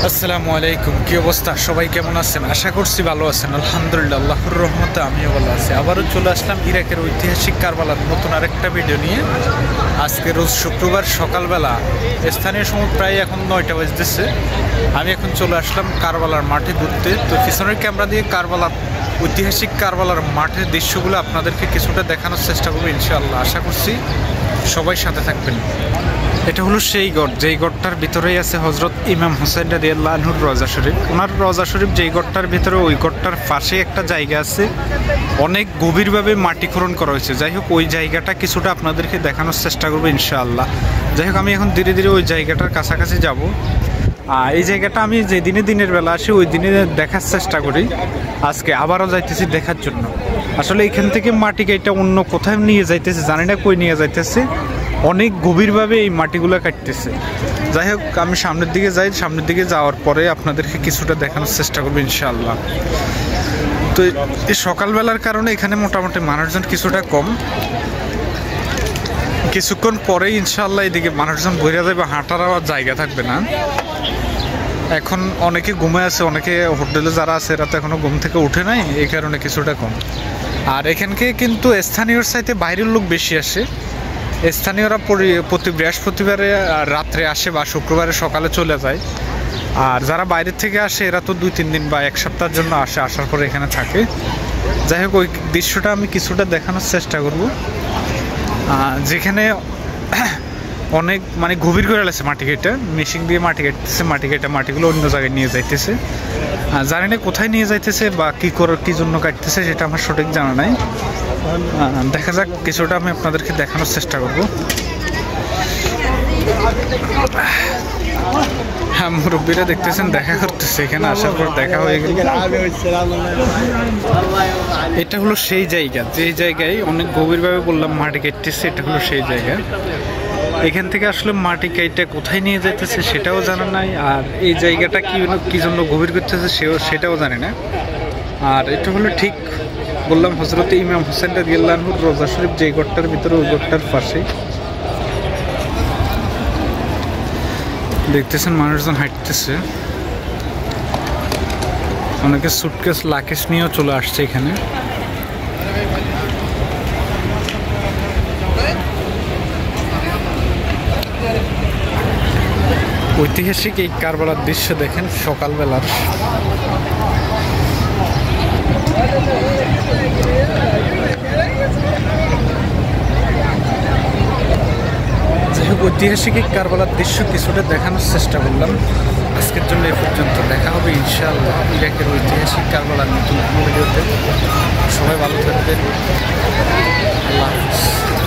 আসসালামু আলাইকুম। কি অবস্থা? সবাই কেমন আছেন? আশা করছি ভালো আছেন। আলহামদুলিল্লাহ, আল্লাহর রহমতে আমিও ভালো আছি। আবারও চলে আসলাম ইরাকের ঐতিহাসিক কারবালার নতুন আরেকটা ভিডিও নিয়ে। আজকে রোজ শুক্রবার সকালবেলা, স্থানীয় সময় প্রায় এখন 9টা বাজতেছে। আমি এখন চলে আসলাম কারবালার মাঠে ঘুরতে। তো পিছনের ক্যামেরা দিয়ে কারবালার ঐতিহাসিক কারবালার মাঠের দৃশ্যগুলো আপনাদেরকে কিছুটা দেখানোর চেষ্টা করবো ইনশাআল্লাহ। আশা করছি সবাই সাথে থাকবেন। এটা হলো সেই গড়, যেই গড়টার ভিতরেই আছে হজরত ইমাম হোসেন রাদিয়াল্লাহু আনহুর রওজা শরীফ। ওনার রওজা শরীফ যেই গড়টার ভিতরে, ওই গড়টার পাশে একটা জায়গা আছে, অনেক গভীরভাবে মাটি খনন করা হয়েছে। যাই হোক, ওই জায়গাটা কিছুটা আপনাদেরকে দেখানোর চেষ্টা করবো ইনশাআল্লাহ। যাই হোক, আমি এখন ধীরে ধীরে ওই জায়গাটার কাছাকাছি যাব। এই জায়গাটা আমি যেদিনে দিনের বেলা আসি ওই দিনে দেখার চেষ্টা করি। আজকে আবারও যাইতেছি দেখার জন্য। আসলে এখান থেকে মাটি কাইটা অন্য কোথায় নিয়ে যাইতেছে, জানি না কই নিয়ে যাইতেছে। অনেক গভীরভাবে এই মাটিগুলো কাটতেছে। যাই হোক, আমি সামনের দিকে যাই। সামনের দিকে যাওয়ার পরে আপনাদেরকে কিছুটা দেখানোর চেষ্টা করবো ইনশাআল্লাহ। তো এই সকালবেলার কারণে এখানে মোটামুটি মানুষজন কিছুটা কম। কিছুক্ষণ পরেই ইনশাআল্লাহ এদিকে মানুষজন ভরে যাবে, হাঁটার আর জায়গা থাকবে না। এখন অনেকে ঘুমে আছে, অনেকে হোটেলে যারা আছে এরা তো এখনো ঘুম থেকে উঠে নাই, এই কারণে কিছুটা কম। আর এখানকে কিন্তু স্থানীয়র চাইতে বাইরের লোক বেশি আসে। স্থানীয়রা প্রতি বৃহস্পতিবারে রাত্রে আসে বা শুক্রবারে সকালে চলে যায়। আর যারা বাইরের থেকে আসে এরা তো 2-3 দিন বা 1 সপ্তাহের জন্য আসে, আসার পরে এখানে থাকে। যাই হোক, ওই দৃশ্যটা আমি কিছুটা দেখানোর চেষ্টা করব, যেখানে অনেক গভীর করে লাগছে মাটি কেটে, মেশিন দিয়ে মাটি কাটতেছে। মাটি কেটে মাটিগুলো অন্য জায়গায় নিয়ে যাইতেছে। জানি না কোথায় নিয়ে যাইতেছে বা কী জন্য কাটতেছে, সেটা আমার সঠিক জানা নাই। দেখা যাক, কিছুটা আমি আপনাদেরকে দেখানোর চেষ্টা করব। হ্যাঁ, মুরব্বীরা দেখতেছেন দেখা করতেছে, এখানে আসার পর দেখা হয়ে গেল। এটা হলো সেই জায়গা, যেই জায়গায় অনেক গভীরভাবে বললাম মাটি কাটতেছে। এটা হলো সেই জায়গা। এখান থেকে আসলে মাটি কাইটা কোথায় নিয়ে যাইতেছে সেটাও জানা নাই। আর এই জায়গাটা কি জন্য গভীর করতেছে সেটাও জানি না। আর এটা হলো ঠিক বললাম হজরত ইমাম হোসেন রাদিয়াল্লাহু আনহুর রওজা শরীফ যেই গড়টার ভিতরে, ওই গড়টার পাশেই দেখতেছেন মানুষজন হাঁটতেছে। অনেকে সুটকেস লাকেশ নিয়েও চলে আসছে এখানে। ঐতিহাসিক এই কারবালার দৃশ্য দেখেন সকালবেলার। যাই হোক, ঐতিহাসিক এই কারবালার দৃশ্য কিছুটা দেখানোর চেষ্টা করলাম। আজকের জন্য এই পর্যন্ত। দেখা হবে ইনশাআল্লাহ ইরাকের ঐতিহাসিক কারবালার নতুন ভিডিওতে। সবাই ভালো থাকবেন। আল্লাহ হাফেজ।